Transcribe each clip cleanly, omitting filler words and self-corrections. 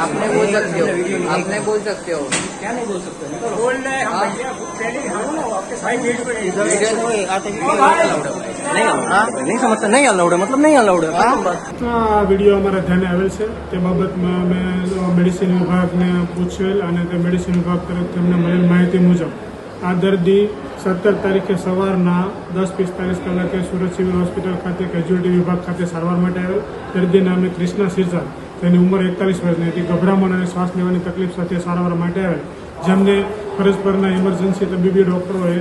आपने बोल सकते हो, आपने बोल सकते हो। क्या नहीं बोल सकते? बोल रहे हम भैया पहले ही हम ना आपके साइड गेट पे नहीं समझता, नहीं अलाउड है, मतलब नहीं अलाउड है। આ વિડીયો અમારા ધ્યાને આવેલ છે તે બાબતમાં અમે મેડિસિન વિભાગને પૂછેલ અને તે મેડિસિન વિભાગ તરફથી અમને મળેલ માહિતી મુજબ આ દર્દી 17 તારીખે સવારના 10:45 કલાકે સુરત સિવિલ હોસ્પિટલ ખાતે કેજ્યુઅલ્ટી વિભાગ ખાતે સારવાર માટે આવેલ. દર્દી નામે કૃષ્ણા સિરસા, તેની ઉંમર 41 વર્ષની હતી. ગભરામણ અને શ્વાસ લેવાની તકલીફ સાથે સારવાર માટે આવેલ, જેમને ફરજ પરના ઇમરજન્સી તબીબી ડોક્ટરોએ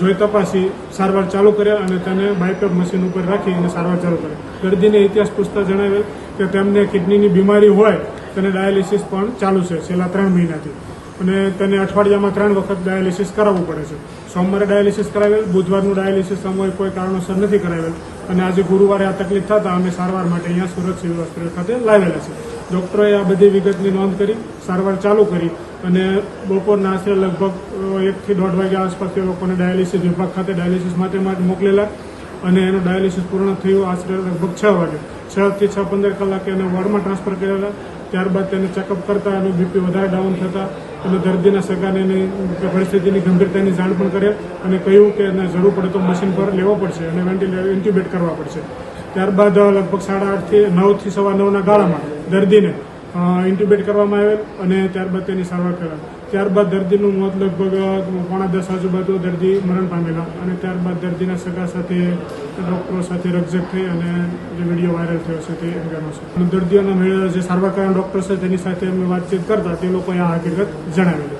જોઈ તપાસી સારવાર ચાલુ કર્યા અને તેને બાયપેપ મશીન ઉપર રાખી અને સારવાર ચાલુ કરી. દર્દીને ઇતિહાસ પૂછતા જણાવેલ કે તેમને કિડનીની બીમારી હોય તેને ડાયાલિસિસ પણ ચાલુ છે છેલ્લા 3 મહિનાથી અને તેને અઠવાડિયામાં 3 વખત ડાયાલિસિસ કરાવવું પડે છે. સોમવારે ડાયાલિસિસ કરાવેલ, બુધવારનું ડાયાલિસિસ સમય કોઈ કારણોસર નથી કરાવેલ અને આજે ગુરુવારે આ તકલીફ થતાં અમે સારવાર માટે અહીંયા સુરત સિવિલ હોસ્પિટલ ખાતે લાવેલા છે. ડૉક્ટરોએ આ બધી વિગતની નોંધ કરી સારવાર ચાલુ કરી અને બપોરના આશરે લગભગ 1 થી 1.5 વાગ્યા આસપાસ એ લોકોને ડાયાલિસિસ વિભાગ ખાતે ડાયાલિસિસ માટે મોકલેલા અને એનું ડાયાલિસિસ પૂર્ણ થયું આશરે લગભગ 6 વાગે. 6 થી 6:15 કલાકે એને વોર્ડમાં ટ્રાન્સફર કરેલા. ત્યારબાદ તેને ચેકઅપ કરતા એનું બીપી વધારે ડાઉન થતા અને દર્દીના સગાને એની પરિસ્થિતિની ગંભીરતાની જાણ પણ કરે અને કહ્યું કે એને જરૂર પડે તો મશીન પર લેવો પડશે અને વેન્ટિલેટર ઇન્ટ્યુબેટ કરવા પડશે. ત્યારબાદ લગભગ 8:30 થી 9 થી 9:15ના ગાળામાં દર્દીને ઇન્ટ્યુબેટ કરવામાં આવેલ અને ત્યારબાદ તેની સારવાર કરાવી. ત્યારબાદ દર્દીનું મોત લગભગ 9:45 આજુબાજુ દર્દી મરણ પામેલા અને ત્યારબાદ દર્દીના સગા સાથે ડૉક્ટરો સાથે રકઝક થઈ અને જે વિડીયો વાયરલ થયો છે તે અંગેનો છે. દર્દીઓના જે સારવાર કરવાના ડૉક્ટર છે તેની સાથે અમે વાતચીત કરતા તે લોકોએ આ હકીકત જણાવેલી.